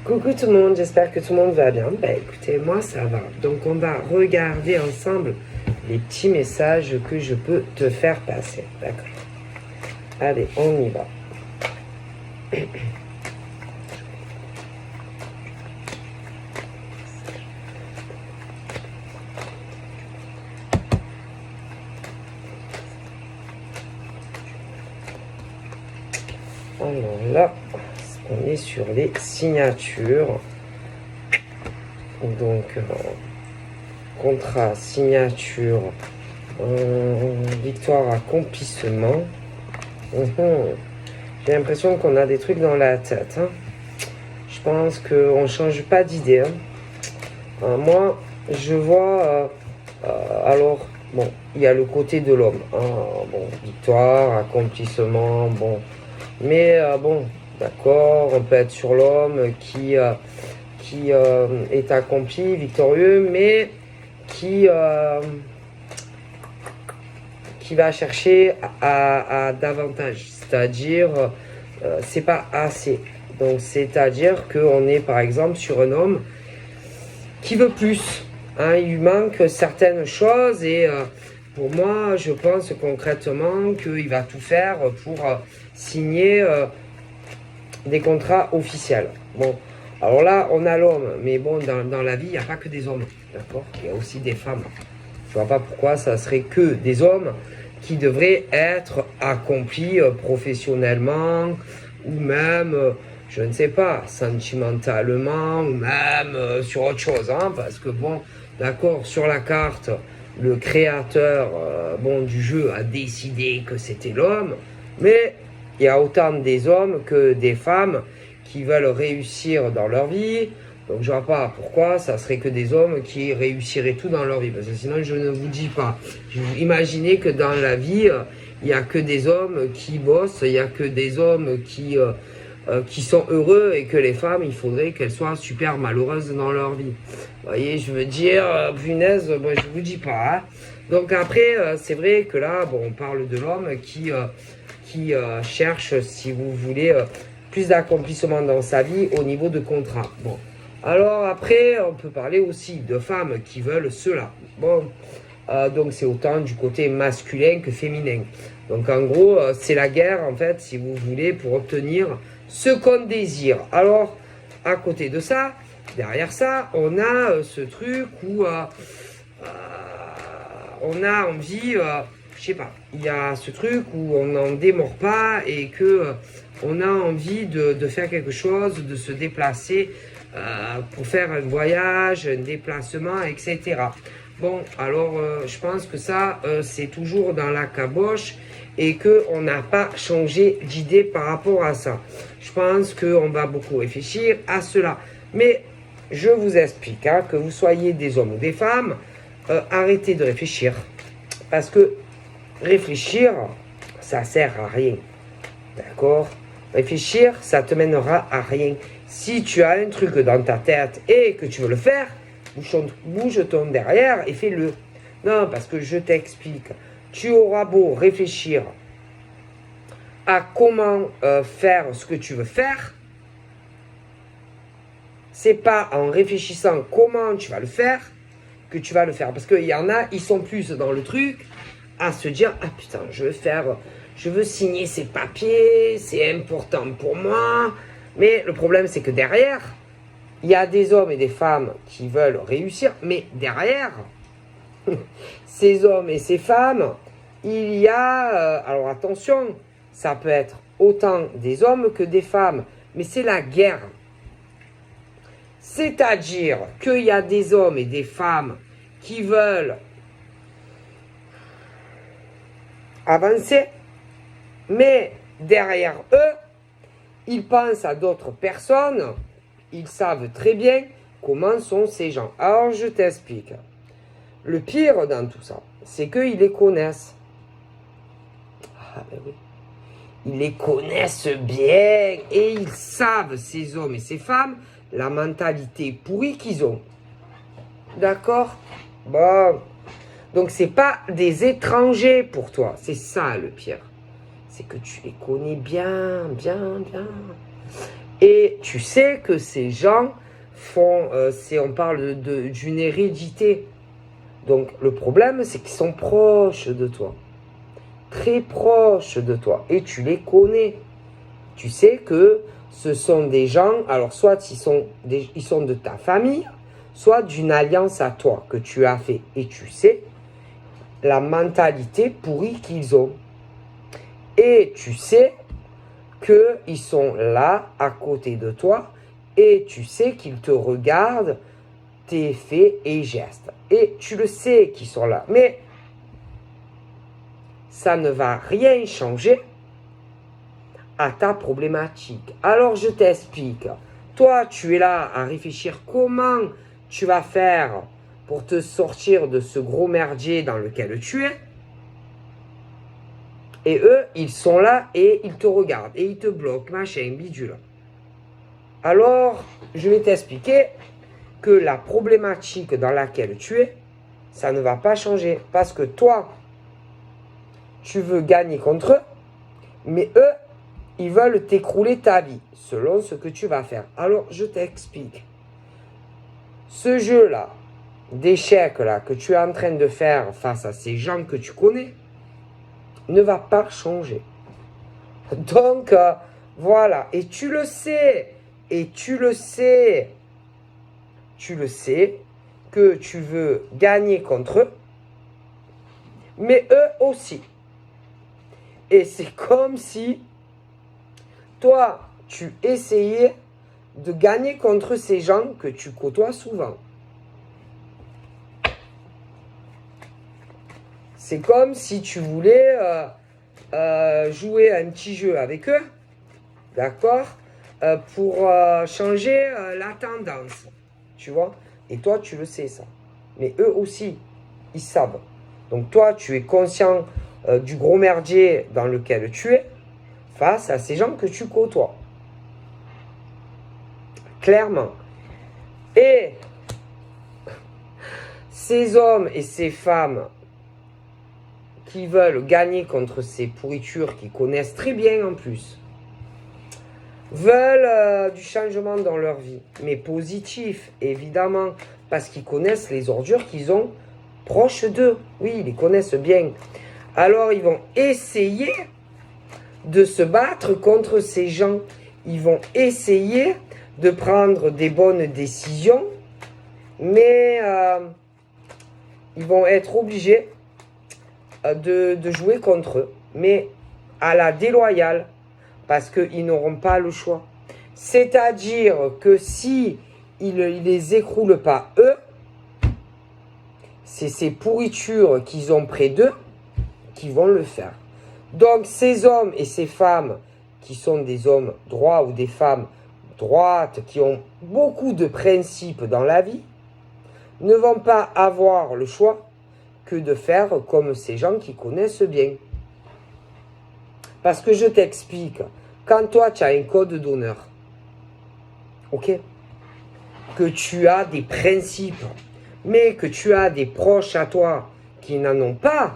Coucou tout le monde, j'espère que tout le monde va bien. Bah écoutez, moi ça va. Donc on va regarder ensemble les petits messages que je peux te faire passer. D'accord. Allez, on y va. Alors là, on est sur les signatures. Donc, contrat, signature, victoire, accomplissement. J'ai l'impression qu'on a des trucs dans la tête. Hein. Je pense qu'on ne change pas d'idée. Hein. Moi, je vois... alors, bon, il y a le côté de l'homme. Hein. Bon, victoire, accomplissement, bon... Mais bon, d'accord, on peut être sur l'homme qui est accompli, victorieux, mais qui va chercher à davantage. C'est-à-dire, c'est pas assez. Donc, c'est-à-dire qu'on est par exemple sur un homme qui veut plus. Hein, il lui manque certaines choses et pour moi, je pense concrètement qu'il va tout faire pour signer des contrats officiels. Bon, alors là, on a l'homme, mais bon, dans la vie, il n'y a pas que des hommes, d'accord? Il y a aussi des femmes. Je vois pas pourquoi ça serait que des hommes qui devraient être accomplis professionnellement ou même, je ne sais pas, sentimentalement ou même sur autre chose, hein, parce que bon, d'accord, sur la carte, le créateur du jeu a décidé que c'était l'homme, mais il y a autant des hommes que des femmes qui veulent réussir dans leur vie. Donc je ne vois pas pourquoi ça serait que des hommes qui réussiraient tout dans leur vie. Parce que sinon je ne vous dis pas. Imaginez que dans la vie, il n'y a que des hommes qui bossent, il n'y a que des hommes qui sont heureux et que les femmes, il faudrait qu'elles soient super malheureuses dans leur vie. Vous voyez, je veux dire, punaise, moi je ne vous dis pas. Hein. Donc après, c'est vrai que là, bon, on parle de l'homme qui cherche, si vous voulez, plus d'accomplissement dans sa vie au niveau de contrat. Bon. Alors après, on peut parler aussi de femmes qui veulent cela. Bon, donc c'est autant du côté masculin que féminin. Donc en gros, c'est la guerre, en fait, si vous voulez, pour obtenir ce qu'on désire. Alors, à côté de ça, derrière ça, on a ce truc où on a envie... je sais pas, il y a ce truc où on n'en démord pas et que on a envie de faire quelque chose, de se déplacer pour faire un voyage, un déplacement, etc. Bon, alors je pense que ça, c'est toujours dans la caboche et qu'on n'a pas changé d'idée par rapport à ça. Je pense qu'on va beaucoup réfléchir à cela. Mais je vous explique, hein, que vous soyez des hommes ou des femmes, arrêtez de réfléchir. Parce que réfléchir, ça sert à rien. D'accord? Réfléchir, ça te mènera à rien. Si tu as un truc dans ta tête et que tu veux le faire, bouge ton derrière et fais-le. Non, parce que je t'explique. Tu auras beau réfléchir à comment faire ce que tu veux faire, c'est pas en réfléchissant comment tu vas le faire que tu vas le faire. Parce qu'il y en a, ils sont plus dans le truc à se dire, ah putain, je veux signer ces papiers, c'est important pour moi. Mais le problème, c'est que derrière, il y a des hommes et des femmes qui veulent réussir, mais derrière, ces hommes et ces femmes, il y a, alors attention, ça peut être autant des hommes que des femmes, mais c'est la guerre. C'est-à-dire qu'il y a des hommes et des femmes qui veulent avancer, mais derrière eux, ils pensent à d'autres personnes, ils savent très bien comment sont ces gens. Alors je t'explique. Le pire dans tout ça, c'est qu'ils les connaissent. Ah ben oui. Ils les connaissent bien et ils savent, ces hommes et ces femmes, la mentalité pourrie qu'ils ont. D'accord? Bon. Donc c'est pas des étrangers pour toi. C'est ça le pire. C'est que tu les connais bien, bien, bien. Et tu sais que ces gens font, on parle d'une hérédité. Donc le problème, c'est qu'ils sont proches de toi, très proches de toi, et tu les connais. Tu sais que ce sont des gens, alors soit ils sont de ta famille, soit d'une alliance à toi que tu as fait. Et tu sais la mentalité pourrie qu'ils ont. Et tu sais qu'ils sont là, à côté de toi, et tu sais qu'ils te regardent, tes faits et gestes. Et tu le sais qu'ils sont là. Mais ça ne va rien changer à ta problématique. Alors je t'explique. Toi, tu es là à réfléchir comment tu vas faire pour te sortir de ce gros merdier dans lequel tu es. Et eux, ils sont là et ils te regardent et ils te bloquent, machin, bidule. Alors, je vais t'expliquer que la problématique dans laquelle tu es, ça ne va pas changer. Parce que toi, tu veux gagner contre eux, mais eux, ils veulent t'écrouler ta vie, selon ce que tu vas faire. Alors, je t'explique. Ce jeu-là, d'échecs là, que tu es en train de faire face à ces gens que tu connais, ne va pas changer. Donc, voilà. Et tu le sais. Et tu le sais. Tu le sais que tu veux gagner contre eux, mais eux aussi. Et c'est comme si toi, tu essayais de gagner contre ces gens que tu côtoies souvent. C'est comme si tu voulais jouer à un petit jeu avec eux, d'accord, pour changer la tendance, tu vois. Et toi, tu le sais ça. Mais eux aussi, ils savent. Donc toi, tu es conscient du gros merdier dans lequel tu es face à ces gens que tu côtoies. Clairement. Et ces hommes et ces femmes qui veulent gagner contre ces pourritures, qui connaissent très bien en plus, veulent du changement dans leur vie, mais positif, évidemment, parce qu'ils connaissent les ordures qu'ils ont proches d'eux. Oui, ils les connaissent bien. Alors, ils vont essayer de se battre contre ces gens. Ils vont essayer de prendre des bonnes décisions, mais ils vont être obligés de jouer contre eux, mais à la déloyale, parce qu'ils n'auront pas le choix. C'est-à-dire que si ils ne les écroulent pas eux, c'est ces pourritures qu'ils ont près d'eux qui vont le faire. Donc ces hommes et ces femmes qui sont des hommes droits ou des femmes droites, qui ont beaucoup de principes dans la vie, ne vont pas avoir le choix que de faire comme ces gens qui connaissent bien. Parce que je t'explique, quand toi tu as un code d'honneur, ok, que tu as des principes, mais que tu as des proches à toi qui n'en ont pas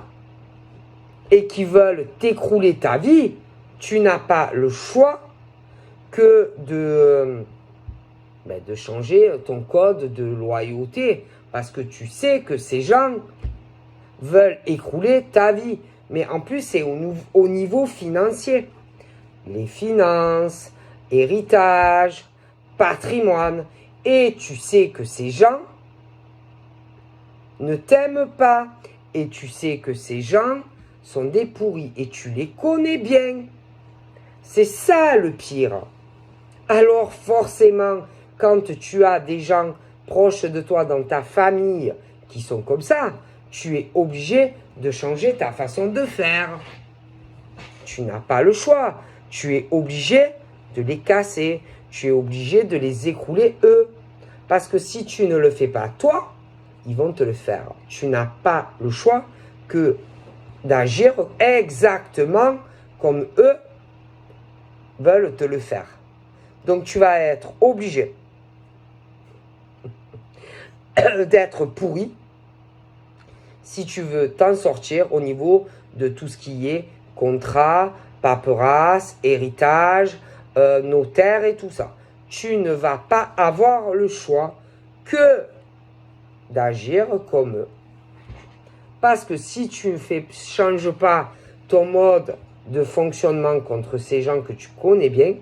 et qui veulent t'écrouler ta vie, tu n'as pas le choix que de changer ton code de loyauté, parce que tu sais que ces gens veulent écrouler ta vie. Mais en plus, c'est au niveau financier. Les finances, héritage, patrimoine. Et tu sais que ces gens ne t'aiment pas. Et tu sais que ces gens sont des pourris. Et tu les connais bien. C'est ça le pire. Alors forcément, quand tu as des gens proches de toi dans ta famille qui sont comme ça, tu es obligé de changer ta façon de faire. Tu n'as pas le choix. Tu es obligé de les casser. Tu es obligé de les écrouler eux. Parce que si tu ne le fais pas toi, ils vont te le faire. Tu n'as pas le choix que d'agir exactement comme eux veulent te le faire. Donc tu vas être obligé d'être pourri si tu veux t'en sortir au niveau de tout ce qui est contrat, paperasse, héritage, notaire et tout ça. Tu ne vas pas avoir le choix que d'agir comme eux. Parce que si tu ne changes pas ton mode de fonctionnement contre ces gens que tu connais bien,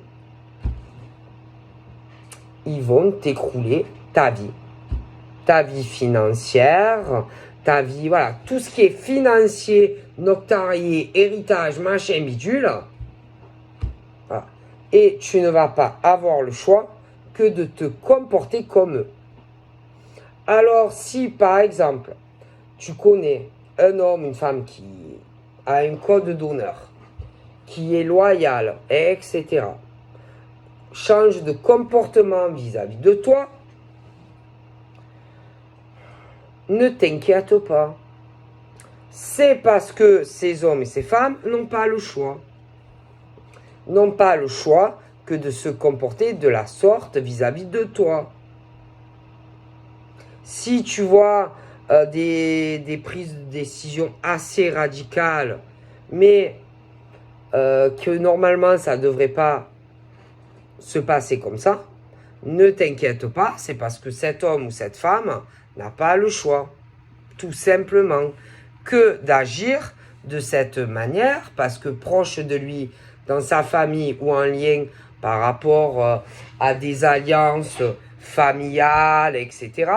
ils vont t'écrouler ta vie. Ta vie financière, ta vie, voilà, tout ce qui est financier, notarié, héritage, machin, bidule. Voilà. Et tu ne vas pas avoir le choix que de te comporter comme eux. Alors, si par exemple, tu connais un homme, une femme qui a un code d'honneur, qui est loyal, etc., change de comportement vis-à-vis de toi, ne t'inquiète pas. C'est parce que ces hommes et ces femmes n'ont pas le choix. N'ont pas le choix que de se comporter de la sorte vis-à-vis de toi. Si tu vois des prises de décision assez radicales, mais que normalement ça ne devrait pas se passer comme ça, ne t'inquiète pas, c'est parce que cet homme ou cette femme n'a pas le choix, tout simplement, que d'agir de cette manière, parce que proche de lui, dans sa famille ou en lien par rapport à des alliances familiales, etc.,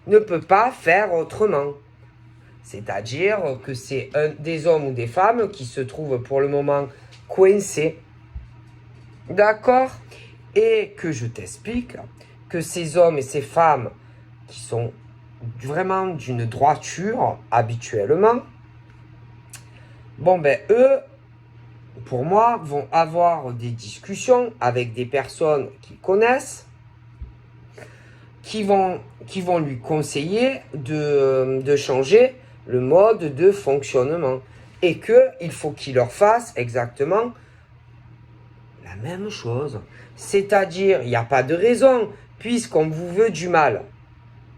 ne peut pas faire autrement. C'est-à-dire que c'est des hommes ou des femmes qui se trouvent pour le moment coincés. D'accord? Et que je t'explique que ces hommes et ces femmes qui sont vraiment d'une droiture habituellement, bon ben eux, pour moi, vont avoir des discussions avec des personnes qu'ils connaissent, qui vont lui conseiller de changer le mode de fonctionnement. Et qu'il faut qu'il leur fasse exactement la même chose. C'est-à-dire, il n'y a pas de raison, puisqu'on vous veut du mal.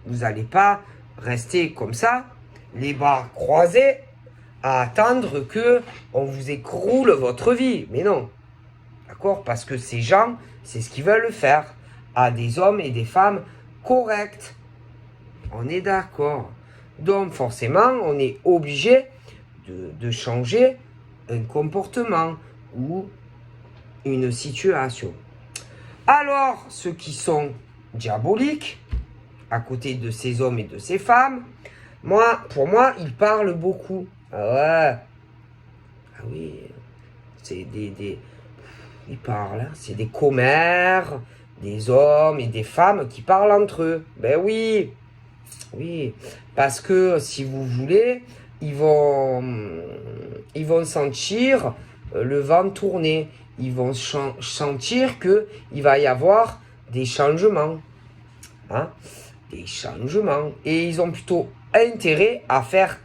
Vous n'allez pas rester comme ça, les bras croisés, à attendre que on vous écroule votre vie. Mais non. D'accord? Parce que ces gens, c'est ce qu'ils veulent faire à des hommes et des femmes corrects. On est d'accord. Donc forcément, on est obligé de changer un comportement ou une situation. Alors, ceux qui sont diaboliques, à côté de ces hommes et de ces femmes, pour moi, ils parlent beaucoup. Ah ouais. Ah oui. C'est ils parlent. Hein. C'est des commères, des hommes et des femmes qui parlent entre eux. Ben oui. Oui. Parce que, si vous voulez, ils vont sentir le vent tourner. Ils vont sentir qu'il va y avoir des changements. Hein? Des changements. Et ils ont plutôt intérêt à faire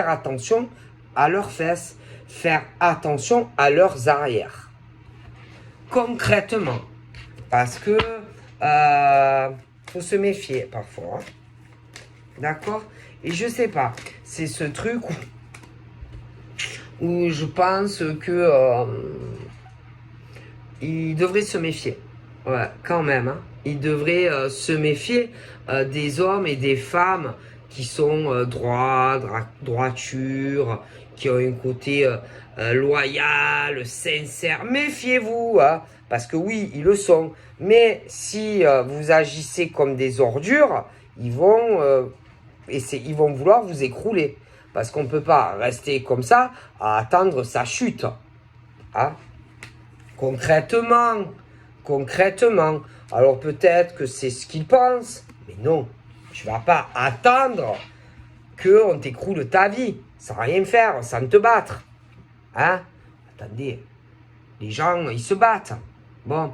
attention à leurs fesses, faire attention à leurs arrières. Concrètement. Parce que faut se méfier parfois. Hein? D'accord? Et je sais pas. C'est ce truc où je pense que il devrait se méfier. Ouais, quand même. Hein. Il devrait se méfier des hommes et des femmes qui sont droiture, qui ont un côté loyal, sincère. Méfiez-vous, hein, parce que oui, ils le sont. Mais si vous agissez comme des ordures, ils vont vouloir vous écrouler. Parce qu'on ne peut pas rester comme ça à attendre sa chute. Hein. Concrètement. Alors peut-être que c'est ce qu'ils pensent, mais non. Tu ne vas pas attendre qu'on t'écroule ta vie, sans rien faire, sans te battre. Hein? Attendez, les gens, ils se battent. Bon,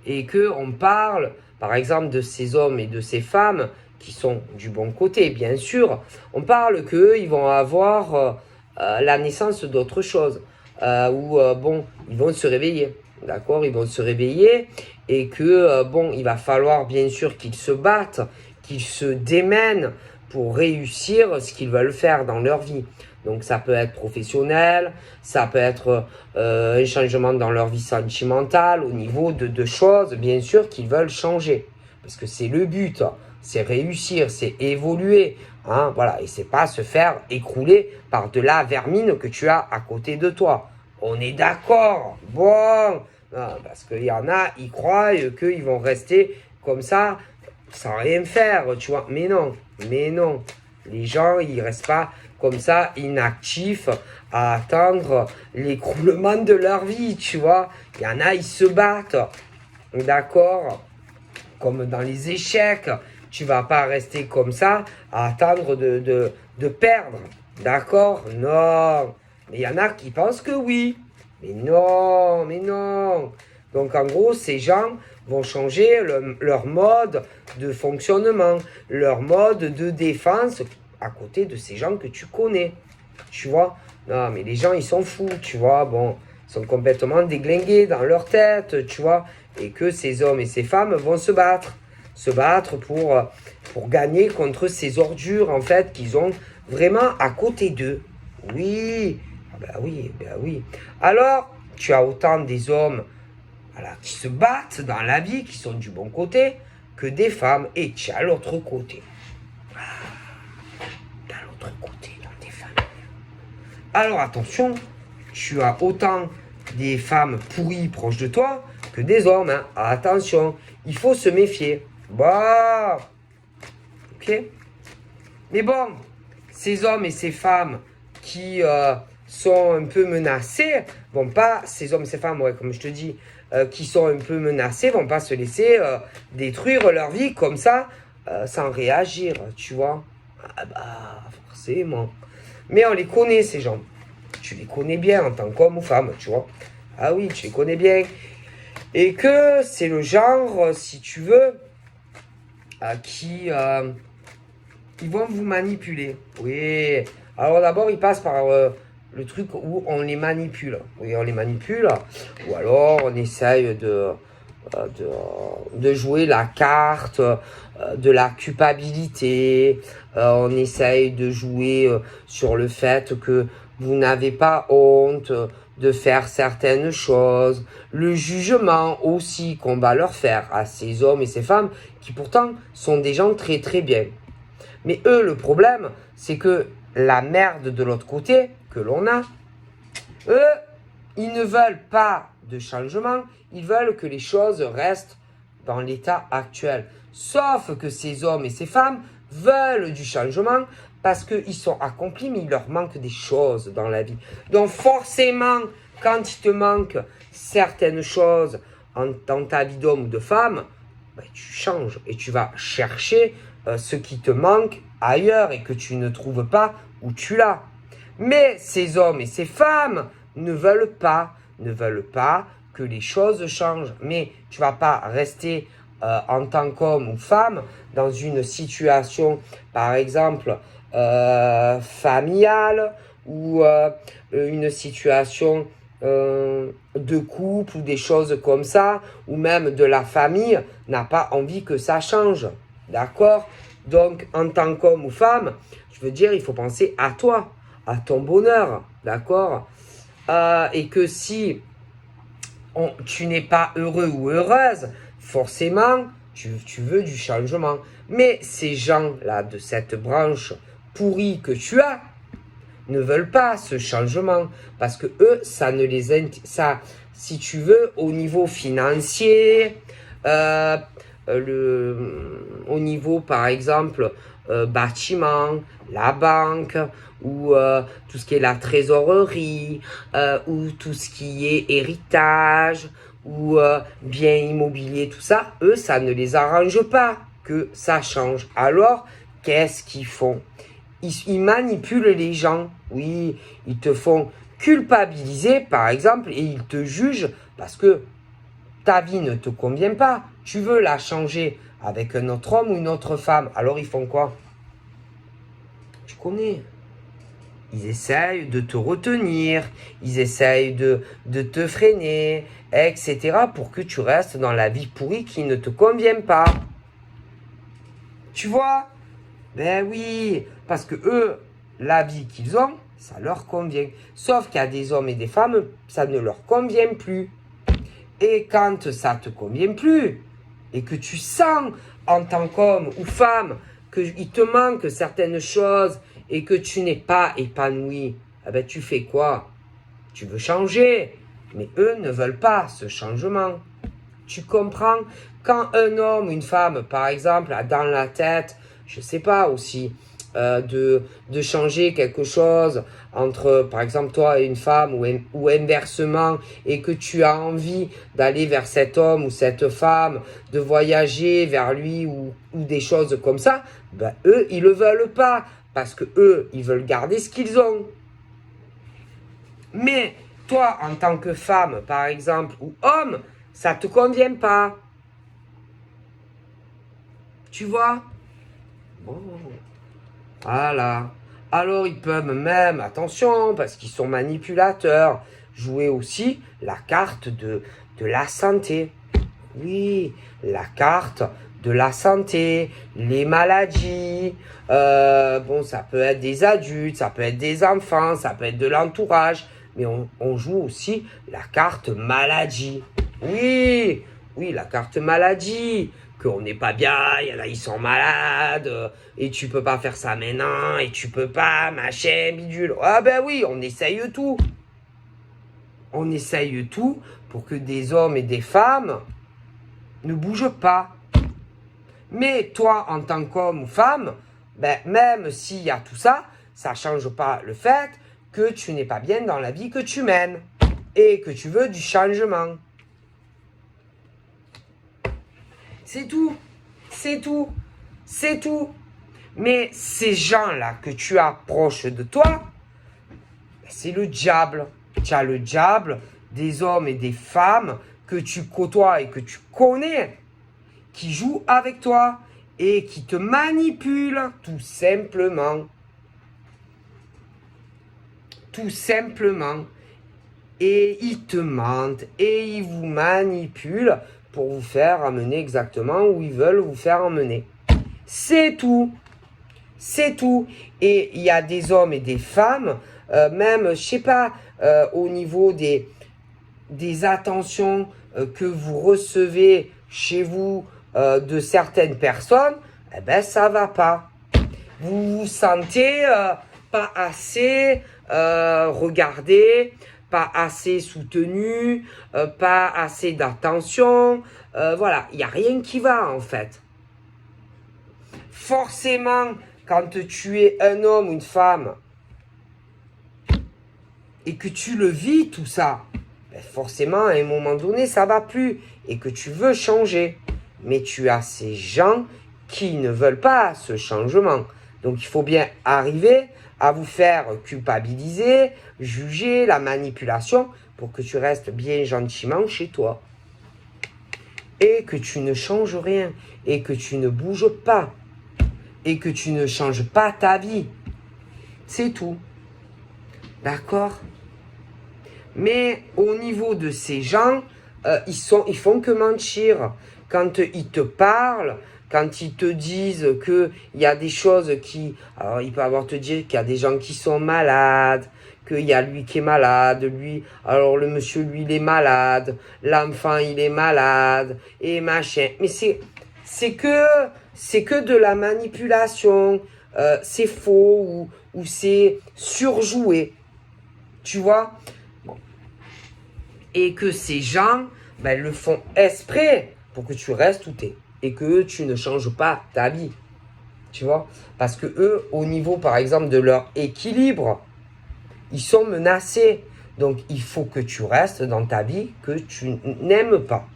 et qu'on parle, par exemple, de ces hommes et de ces femmes qui sont du bon côté, bien sûr. On parle qu'eux, ils vont avoir la naissance d'autre chose. Bon, ils vont se réveiller. D'accord, ils vont se réveiller et que, il va falloir bien sûr qu'ils se battent, qu'ils se démènent pour réussir ce qu'ils veulent faire dans leur vie. Donc ça peut être professionnel, ça peut être un changement dans leur vie sentimentale, au niveau de choses, bien sûr, qu'ils veulent changer. Parce que c'est le but, c'est réussir, c'est évoluer. Hein, voilà, et c'est pas se faire écrouler par de la vermine que tu as à côté de toi. On est d'accord. Bon, parce qu'il y en a, ils croient qu'ils vont rester comme ça, sans rien faire, tu vois. Mais non. Les gens, ils restent pas comme ça, inactifs, à attendre l'écroulement de leur vie, tu vois. Il y en a, ils se battent. D'accord? Comme dans les échecs. Tu vas pas rester comme ça à attendre de perdre. D'accord? Non. Mais il y en a qui pensent que oui. Mais non. Donc en gros, ces gens vont changer leur mode de fonctionnement, leur mode de défense à côté de ces gens que tu connais. Tu vois? Non, mais les gens, ils sont fous, tu vois. Bon, ils sont complètement déglingués dans leur tête, tu vois. Et que ces hommes et ces femmes vont se battre. Se battre pour gagner contre ces ordures, en fait, qu'ils ont vraiment à côté d'eux. Oui, ben oui. Alors, tu as autant des hommes voilà, qui se battent dans la vie, qui sont du bon côté, que des femmes. Et tu as l'autre côté. Dans l'autre côté, dans tes familles. Alors attention, tu as autant des femmes pourries proches de toi que des hommes. Hein. Attention, il faut se méfier. Bah, ok. Mais bon, ces hommes et ces femmes qui sont un peu menacés, vont pas, ces hommes et ces femmes, ouais, comme je te dis, qui sont un peu menacés, vont pas se laisser détruire leur vie comme ça, sans réagir, tu vois. Ah bah, forcément. Mais on les connaît, ces gens. Tu les connais bien en tant qu'homme ou femme, tu vois. Ah oui, tu les connais bien. Et que c'est le genre, si tu veux, qui vont vous manipuler. Oui. Alors d'abord, ils passent par le truc où on les manipule. Oui, on les manipule. Ou alors, on essaye de jouer la carte de la culpabilité. On essaye de jouer sur le fait que vous n'avez pas honte de faire certaines choses, le jugement aussi qu'on va leur faire à ces hommes et ces femmes qui pourtant sont des gens très très bien. Mais eux, le problème, c'est que la merde de l'autre côté que l'on a, eux, ils ne veulent pas de changement, ils veulent que les choses restent dans l'état actuel. Sauf que ces hommes et ces femmes veulent du changement parce qu'ils sont accomplis, mais il leur manque des choses dans la vie. Donc forcément, quand il te manque certaines choses dans ta vie d'homme ou de femme, ben, tu changes et tu vas chercher ce qui te manque ailleurs et que tu ne trouves pas où tu l'as. Mais ces hommes et ces femmes ne veulent pas que les choses changent. Mais tu vas pas rester en tant qu'homme ou femme dans une situation, par exemple, familiale ou une situation de couple ou des choses comme ça, ou même de la famille, n'a pas envie que ça change. D'accord? Donc, en tant qu'homme ou femme, je veux dire, il faut penser à toi, à ton bonheur. D'accord? Et que si tu n'es pas heureux ou heureuse, forcément, tu veux du changement. Mais ces gens-là, de cette branche pourrie que tu as, ne veulent pas ce changement. Parce que eux, ça ne les intéresse. Si tu veux, au niveau financier, au niveau, par exemple, bâtiment, la banque, ou tout ce qui est la trésorerie, ou tout ce qui est héritage, ou bien immobilier, tout ça, eux, ça ne les arrange pas que ça change. Alors, qu'est-ce qu'ils font? Ils manipulent les gens. Oui, ils te font culpabiliser, par exemple, et ils te jugent parce que ta vie ne te convient pas. Tu veux la changer avec un autre homme ou une autre femme. Alors, ils font quoi? Tu connais. Ils essayent de te retenir, ils essayent de te freiner, etc. pour que tu restes dans la vie pourrie qui ne te convient pas. Tu vois? Ben oui, parce que eux, la vie qu'ils ont, ça leur convient. Sauf qu'il y a des hommes et des femmes, ça ne leur convient plus. Et quand ça te convient plus, et que tu sens en tant qu'homme ou femme qu'il te manque certaines choses et que tu n'es pas épanoui, eh ben tu fais quoi? Tu veux changer, mais eux ne veulent pas ce changement. Tu comprends? Quand un homme ou une femme, par exemple, a dans la tête, je sais pas aussi, de changer quelque chose entre, par exemple, toi et une femme ou inversement, et que tu as envie d'aller vers cet homme ou cette femme, de voyager vers lui ou des choses comme ça, ben, eux, ils le veulent pas parce que eux, ils veulent garder ce qu'ils ont. Mais toi, en tant que femme, par exemple, ou homme, ça te convient pas. Tu vois? Bon. Voilà. Alors ils peuvent même, attention, parce qu'ils sont manipulateurs, jouer aussi la carte de la santé. Oui, la carte de la santé, les maladies. Bon, ça peut être des adultes, ça peut être des enfants, ça peut être de l'entourage. Mais on joue aussi la carte maladie. Oui, oui, la carte maladie. Qu'on n'est pas bien, il y en a, ils sont malades, et tu peux pas faire ça maintenant, et tu peux pas, machin, bidule. Ah ben oui, on essaye tout. On essaye tout pour que des hommes et des femmes ne bougent pas. Mais toi, en tant qu'homme ou femme, ben, même s'il y a tout ça, ça change pas le fait que tu n'es pas bien dans la vie que tu mènes et que tu veux du changement. C'est tout, c'est tout, c'est tout. Mais ces gens-là que tu approches de toi, c'est le diable. Tu as le diable des hommes et des femmes que tu côtoies et que tu connais, qui jouent avec toi et qui te manipulent tout simplement. Tout simplement. Et ils te mentent et ils vous manipulent pour vous faire amener exactement où ils veulent vous faire emmener. C'est tout. C'est tout. Et il y a des hommes et des femmes, même, je sais pas, au niveau des attentions que vous recevez chez vous de certaines personnes, eh ben ça va pas. Vous vous sentez pas assez regardé, pas assez soutenu, pas assez d'attention. Voilà, il n'y a rien qui va en fait. Forcément, quand tu es un homme ou une femme et que tu le vis tout ça, ben forcément à un moment donné ça va plus et que tu veux changer. Mais tu as ces gens qui ne veulent pas ce changement. Donc il faut bien arriver à vous faire culpabiliser, juger, la manipulation pour que tu restes bien gentiment chez toi. Et que tu ne changes rien. Et que tu ne bouges pas. Et que tu ne changes pas ta vie. C'est tout. D'accord? Mais au niveau de ces gens, ils font que mentir. Quand ils te parlent, quand ils te disent qu'il y a des choses qui... Alors, ils peuvent te dire qu'il y a des gens qui sont malades, qu'il y a lui qui est malade, lui... Alors, le monsieur, lui, il est malade, l'enfant, il est malade, et machin. Mais c'est que de la manipulation, c'est faux ou c'est surjoué. Tu vois? Bon. Et que ces gens ben, le font exprès pour que tu restes où t'es et que tu ne changes pas ta vie. Tu vois? Parce que eux, au niveau, par exemple, de leur équilibre, ils sont menacés. Donc, il faut que tu restes dans ta vie que tu n'aimes pas.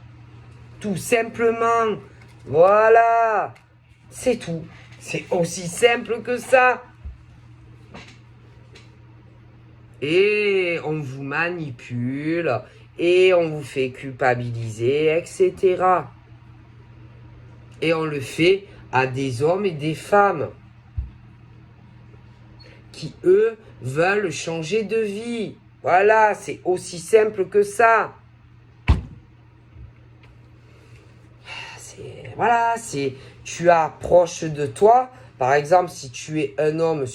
Tout simplement. Voilà. C'est tout. C'est aussi simple que ça. Et on vous manipule, et on vous fait culpabiliser, etc. Et on le fait à des hommes et des femmes qui, eux, veulent changer de vie. Voilà, c'est aussi simple que ça. Voilà, tu approches de toi. Par exemple, si tu es un homme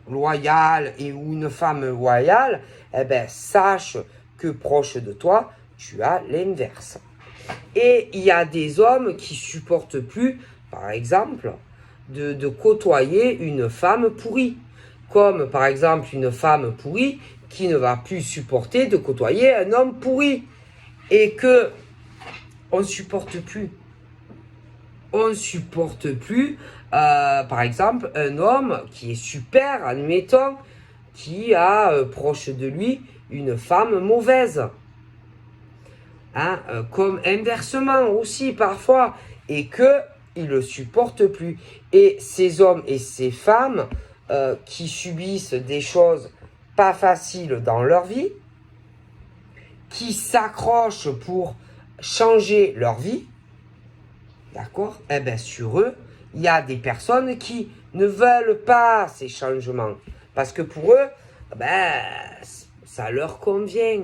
loyal et ou une femme loyale, eh ben, sache que proche de toi, tu as l'inverse. Et il y a des hommes qui supportent plus, par exemple, de côtoyer une femme pourrie. Comme par exemple une femme pourrie qui ne va plus supporter de côtoyer un homme pourri. Et que on ne supporte plus. On ne supporte plus, par exemple, un homme qui est super, admettons, qui a proche de lui une femme mauvaise. Hein, comme inversement aussi parfois, et que il le supporte plus. Et ces hommes et ces femmes qui subissent des choses pas faciles dans leur vie, qui s'accrochent pour changer leur vie, d'accord? Eh bien, sur eux, il y a des personnes qui ne veulent pas ces changements. Parce que pour eux, ben, ça leur convient.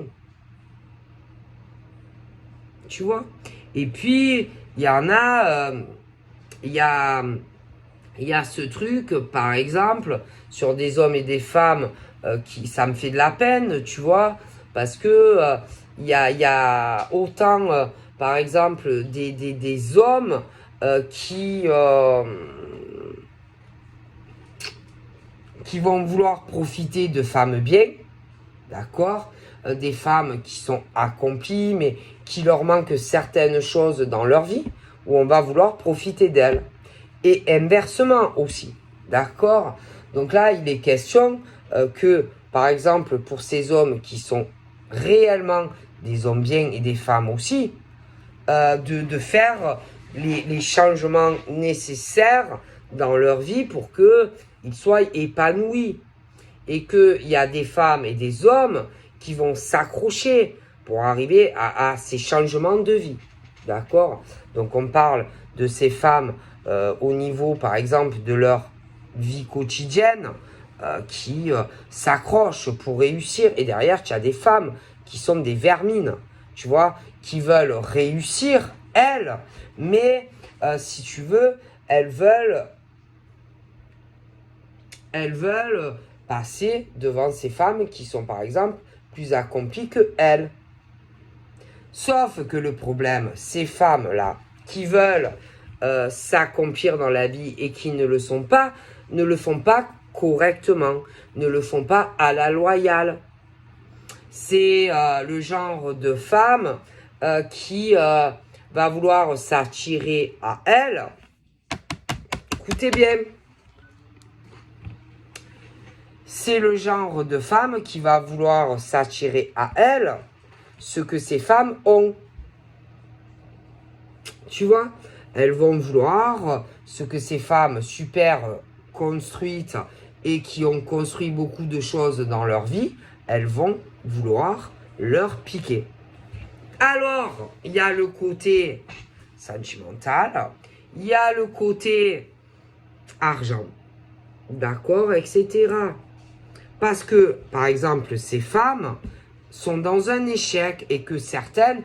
Tu vois? Et puis, il y en a, il y a ce truc, par exemple, sur des hommes et des femmes, qui, ça me fait de la peine, tu vois? Parce que il y a autant, par exemple, des hommes qui vont vouloir profiter de femmes bien, d'accord? Des femmes qui sont accomplies, mais qui leur manquent certaines choses dans leur vie, où on va vouloir profiter d'elles. Et inversement aussi, d'accord? Donc là, il est question que, par exemple, pour ces hommes qui sont réellement des hommes bien et des femmes aussi, de faire les changements nécessaires dans leur vie pour qu'ils soient épanouis. Et qu'il y a des femmes et des hommes qui vont s'accrocher pour arriver à ces changements de vie. D'accord? Donc on parle de ces femmes au niveau, par exemple, de leur vie quotidienne qui s'accrochent pour réussir. Et derrière, tu as des femmes qui sont des vermines, tu vois, qui veulent réussir, elles, mais si tu veux, elles veulent passer devant ces femmes qui sont, par exemple, plus accomplies que elles. Sauf que le problème, ces femmes-là, qui veulent s'accomplir dans la vie et qui ne le sont pas, ne le font pas correctement, ne le font pas à la loyale. C'est le genre de femme qui va vouloir s'attirer à elle. Écoutez bien. C'est le genre de femme qui va vouloir s'attirer à elle ce que ces femmes ont. Tu vois, elles vont vouloir ce que ces femmes super construites et qui ont construit beaucoup de choses dans leur vie, elles vont vouloir leur piquer. Alors, il y a le côté sentimental, il y a le côté argent, d'accord, etc. Parce que, par exemple, ces femmes sont dans un échec et que certaines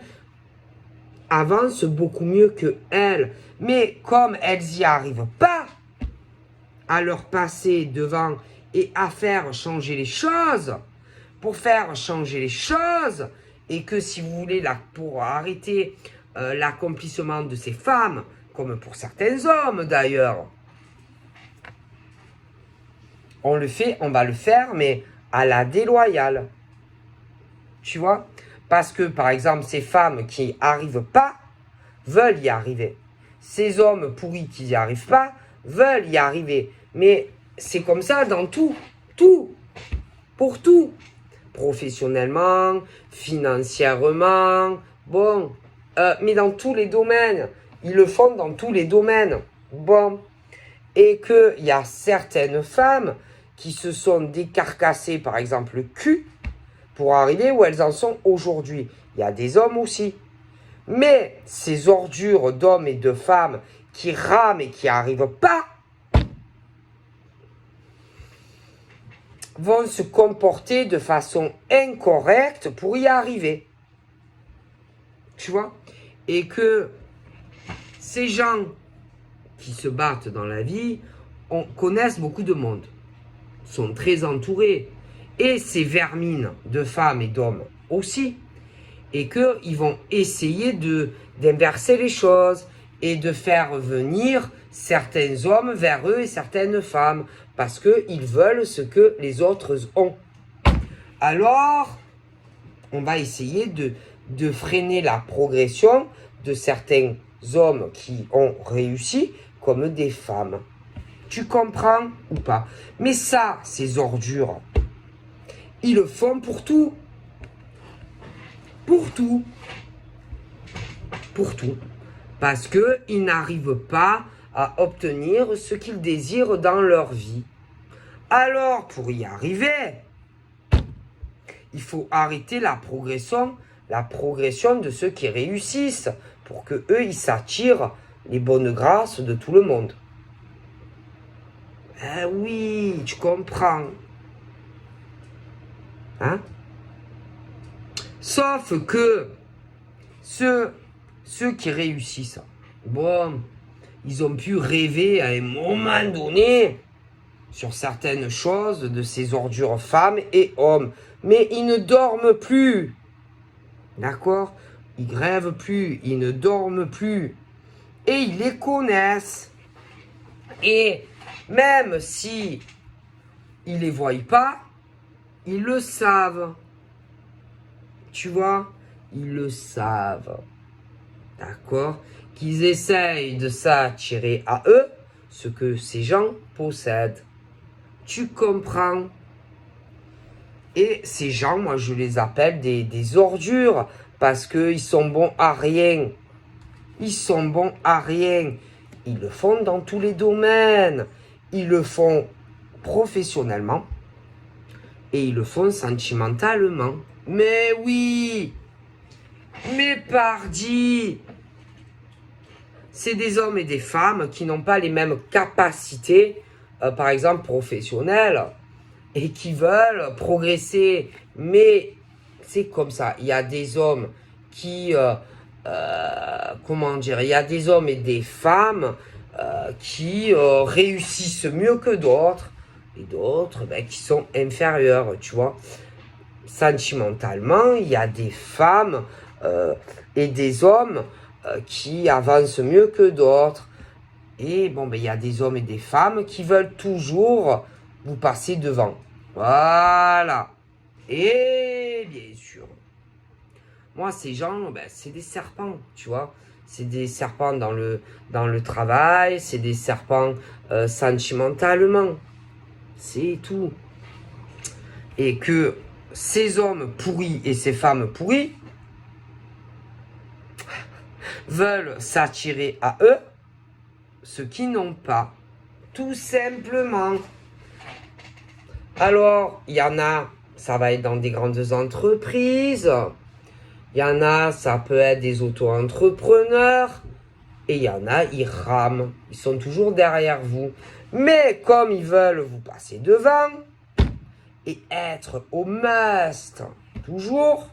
avancent beaucoup mieux que elles. Mais comme elles n'y arrivent pas à leur passer devant et à faire changer les choses, pour faire changer les choses, et que si vous voulez, pour arrêter l'accomplissement de ces femmes, comme pour certains hommes d'ailleurs, on va le faire, mais à la déloyale. Tu vois? Parce que, par exemple, ces femmes qui n'y arrivent pas, veulent y arriver. Ces hommes pourris qui n'y arrivent pas, veulent y arriver. Mais c'est comme ça dans tout. Tout. Pour tout. Professionnellement, financièrement, bon. Mais dans tous les domaines. Ils le font dans tous les domaines. Bon. Et qu'il y a certaines femmes qui se sont décarcassées, par exemple, le cul, pour arriver où elles en sont aujourd'hui. Il y a des hommes aussi. Mais ces ordures d'hommes et de femmes qui rament et qui n'y arrivent pas, vont se comporter de façon incorrecte pour y arriver. Tu vois? Et que ces gens qui se battent dans la vie connaissent beaucoup de monde. sont très entourés. Et ces vermines de femmes et d'hommes aussi. Et qu'ils vont essayer d'inverser les choses et de faire venir certains hommes vers eux et certaines femmes. Parce qu'ils veulent ce que les autres ont. Alors, on va essayer de freiner la progression de certains hommes qui ont réussi comme des femmes. Tu comprends ou pas? Mais ça, ces ordures, ils le font pour tout. Pour tout. Pour tout. Parce qu'ils n'arrivent pas à obtenir ce qu'ils désirent dans leur vie. Alors, pour y arriver, il faut arrêter la progression de ceux qui réussissent, pour que eux ils s'attirent les bonnes grâces de tout le monde. Eh oui, tu comprends. Hein? Sauf que ceux qui réussissent, bon, ils ont pu rêver à un moment donné sur certaines choses de ces ordures femmes et hommes. Mais ils ne dorment plus. D'accord? Ils rêvent plus, ils ne dorment plus. Et ils les connaissent. Et même si ils les voient pas, ils le savent. Tu vois? Ils le savent. D'accord? Qu'ils essayent de s'attirer à eux ce que ces gens possèdent. Tu comprends? Et ces gens, moi je les appelle des ordures, parce qu'ils sont bons à rien. Ils sont bons à rien. Ils le font dans tous les domaines. Ils le font professionnellement. Et ils le font sentimentalement. Mais oui! Mais pardi! C'est des hommes et des femmes qui n'ont pas les mêmes capacités, par exemple professionnelles, et qui veulent progresser. Mais c'est comme ça. Il y a des hommes qui... comment dire? Il y a des hommes et des femmes qui réussissent mieux que d'autres. Et d'autres qui sont inférieurs, tu vois. Sentimentalement, il y a des femmes et des hommes qui avancent mieux que d'autres. Et bon, il y a des hommes et des femmes qui veulent toujours vous passer devant. Voilà. Et bien sûr, moi, ces gens, c'est des serpents, tu vois. C'est des serpents dans le travail, c'est des serpents sentimentalement. C'est tout. Et que ces hommes pourris et ces femmes pourries veulent s'attirer à eux ce qu'ils n'ont pas. Tout simplement. Alors, il y en a, ça va être dans des grandes entreprises. Il y en a, ça peut être des auto-entrepreneurs. Et il y en a, ils rament. Ils sont toujours derrière vous. Mais comme ils veulent vous passer devant et être au must toujours,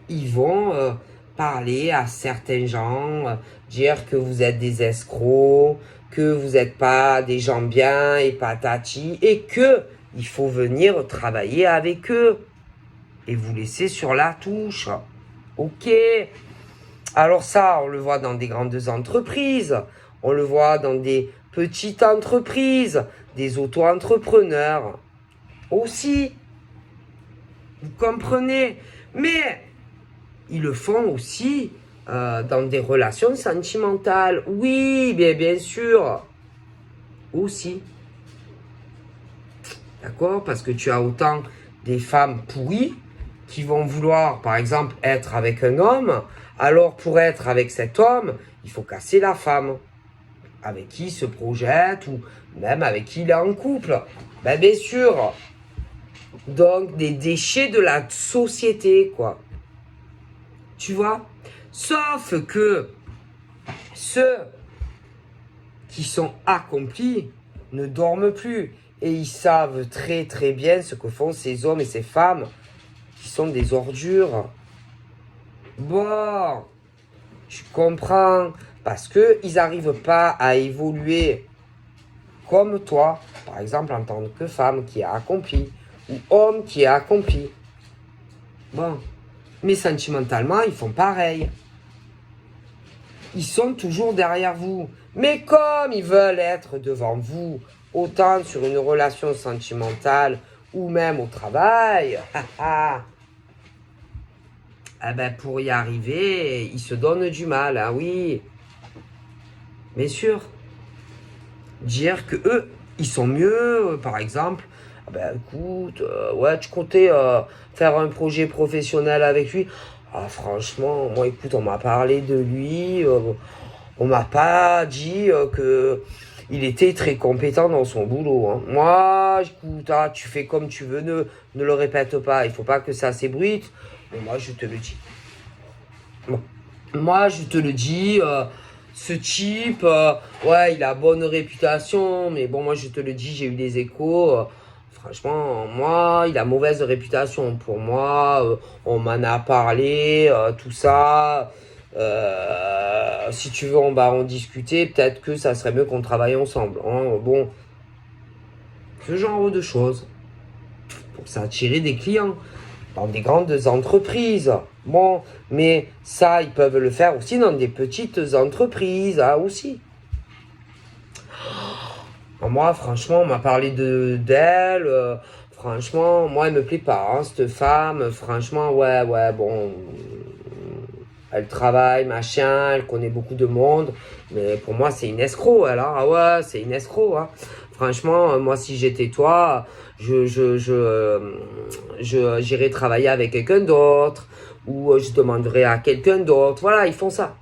ils vont parler à certains gens, dire que vous êtes des escrocs, que vous n'êtes pas des gens bien et patati, et que il faut venir travailler avec eux et vous laisser sur la touche. Ok. Alors ça, on le voit dans des grandes entreprises, on le voit dans des petites entreprises, des auto-entrepreneurs aussi. Vous comprenez? Mais ils le font aussi dans des relations sentimentales. Oui, bien sûr. Aussi. D'accord? Parce que tu as autant des femmes pourries qui vont vouloir, par exemple, être avec un homme. Alors, pour être avec cet homme, il faut casser la femme avec qui il se projette ou même avec qui il est en couple. Bien sûr. Donc, des déchets de la société, quoi. Tu vois? Sauf que ceux qui sont accomplis ne dorment plus. Et ils savent très très bien ce que font ces hommes et ces femmes qui sont des ordures. Bon, tu comprends? Parce qu'ils n'arrivent pas à évoluer comme toi, par exemple en tant que femme qui a accompli, ou homme qui a accompli. Bon, mais sentimentalement, ils font pareil. Ils sont toujours derrière vous. Mais comme ils veulent être devant vous, autant sur une relation sentimentale ou même au travail, eh ben pour y arriver, ils se donnent du mal, hein, oui. Bien sûr. Dire que eux, ils sont mieux, par exemple. Ah ben écoute, ouais, tu comptais faire un projet professionnel avec lui. Ah franchement, moi écoute, on m'a parlé de lui, on m'a pas dit que il était très compétent dans son boulot, hein. Moi, écoute, ah, tu fais comme tu veux, ne le répète pas, il faut pas que ça s'ébruite. Mais moi, je te le dis. Bon. Moi, je te le dis, ce type, ouais, il a bonne réputation, mais bon, moi, je te le dis, j'ai eu des échos. Franchement, moi, il a mauvaise réputation. Pour moi, on m'en a parlé, tout ça. Si tu veux, on va en discuter. Peut-être que ça serait mieux qu'on travaille ensemble, hein. Bon, ce genre de choses. Pour s'attirer des clients dans des grandes entreprises. Bon, mais ça, ils peuvent le faire aussi dans des petites entreprises, hein, aussi. Moi, franchement, on m'a parlé d'elle. Franchement, moi, elle me plaît pas, hein, cette femme. Franchement, ouais, bon. Elle travaille, machin, elle connaît beaucoup de monde. Mais pour moi, c'est une escroc, elle, hein. Ah ouais, c'est une escroc, hein. Franchement, moi, si j'étais toi, j'irais travailler avec quelqu'un d'autre. Ou je demanderais à quelqu'un d'autre. Voilà, ils font ça.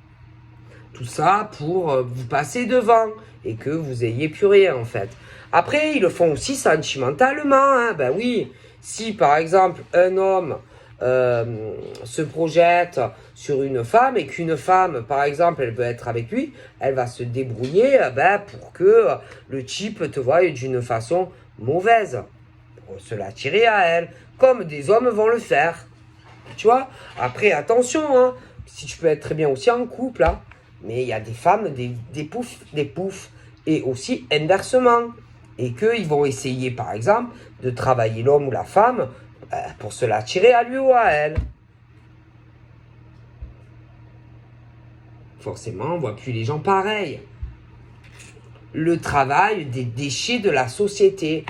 Tout ça pour vous passer devant et que vous ayez plus rien en fait. Après, ils le font aussi sentimentalement, hein. Ben oui, si par exemple un homme se projette sur une femme et qu'une femme, par exemple, elle veut être avec lui, elle va se débrouiller pour que le type te voie d'une façon mauvaise, pour se l'attirer à elle, comme des hommes vont le faire. Tu vois? Après, attention, hein, si tu peux être très bien aussi en couple, hein, mais il y a des femmes, des poufs, et aussi inversement. Et qu'ils vont essayer, par exemple, de travailler l'homme ou la femme pour se l'attirer à lui ou à elle. Forcément, on ne voit plus les gens pareils. Le travail des déchets de la société.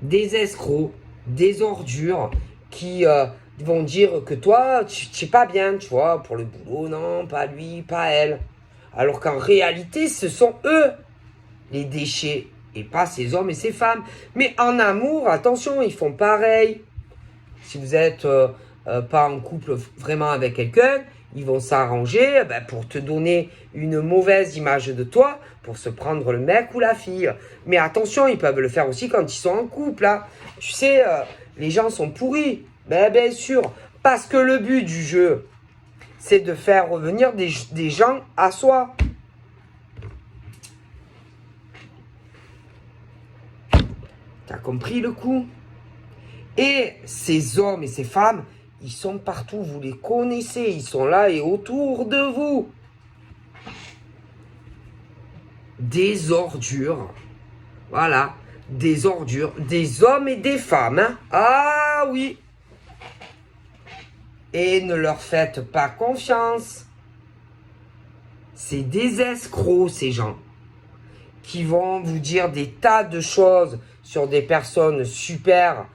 Des escrocs, des ordures qui vont dire que toi, tu n'es pas bien, tu vois, pour le boulot, non, pas lui, pas elle. Alors qu'en réalité, ce sont eux, les déchets, et pas ces hommes et ces femmes. Mais en amour, attention, ils font pareil. Si vous n'êtes pas en couple vraiment avec quelqu'un, ils vont s'arranger pour te donner une mauvaise image de toi, pour se prendre le mec ou la fille. Mais attention, ils peuvent le faire aussi quand ils sont en couple, hein. Tu sais, les gens sont pourris. Ben, bien sûr, parce que le but du jeu, c'est de faire revenir des gens à soi. T'as compris le coup? Et ces hommes et ces femmes, ils sont partout, vous les connaissez, ils sont là et autour de vous. Des ordures. Voilà, des ordures, des hommes et des femmes, hein. Ah oui. Et ne leur faites pas confiance. C'est des escrocs, ces gens, qui vont vous dire des tas de choses sur des personnes super,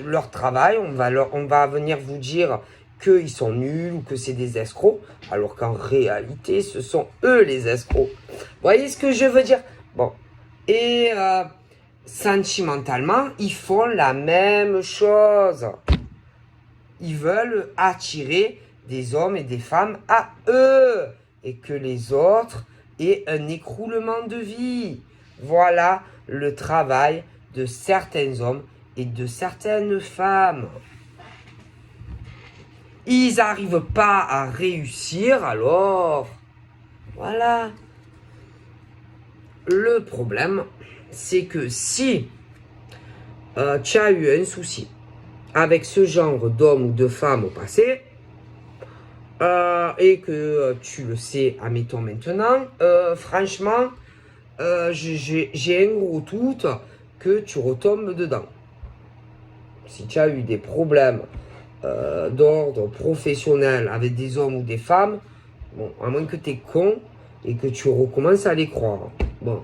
leur travail. On va venir vous dire qu'ils sont nuls ou que c'est des escrocs, alors qu'en réalité, ce sont eux les escrocs. Vous voyez ce que je veux dire? Bon. Et sentimentalement, ils font la même chose. Ils veulent attirer des hommes et des femmes à eux et que les autres aient un écroulement de vie. Voilà le travail de certains hommes et de certaines femmes. Ils n'arrivent pas à réussir, alors voilà. Le problème, c'est que si tu as eu un souci avec ce genre d'homme ou de femme au passé, et que tu le sais, admettons maintenant, franchement, j'ai un gros doute que tu retombes dedans. Si tu as eu des problèmes d'ordre professionnel avec des hommes ou des femmes, bon, à moins que tu es con et que tu recommences à les croire. Bon,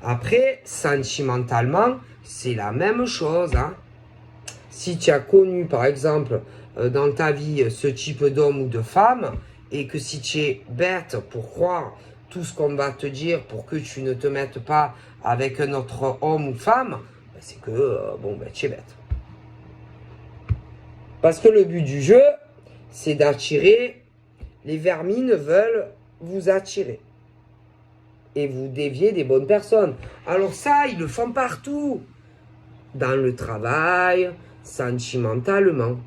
après, sentimentalement, c'est la même chose. Hein. Si tu as connu, par exemple, dans ta vie, ce type d'homme ou de femme, et que si tu es bête pour croire tout ce qu'on va te dire pour que tu ne te mettes pas avec un autre homme ou femme, ben c'est que, tu es bête. Parce que le but du jeu, c'est d'attirer. Les vermines veulent vous attirer. Et vous dévier des bonnes personnes. Alors ça, ils le font partout. Dans le travail, sentimentalement.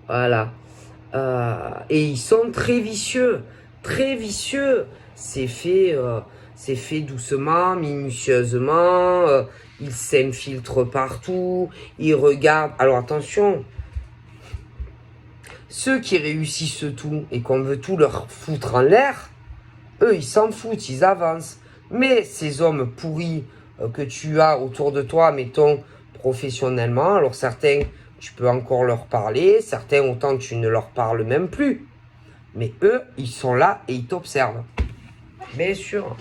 Voilà. Et ils sont très vicieux. Très vicieux. C'est fait doucement, minutieusement. Ils s'infiltrent partout. Ils regardent. Alors attention. Ceux qui réussissent tout et qu'on veut tout leur foutre en l'air, eux, ils s'en foutent, ils avancent. Mais ces hommes pourris que tu as autour de toi, mettons, professionnellement, alors certains, tu peux encore leur parler, certains, autant tu ne leur parles même plus. Mais eux, ils sont là et ils t'observent. Bien sûr.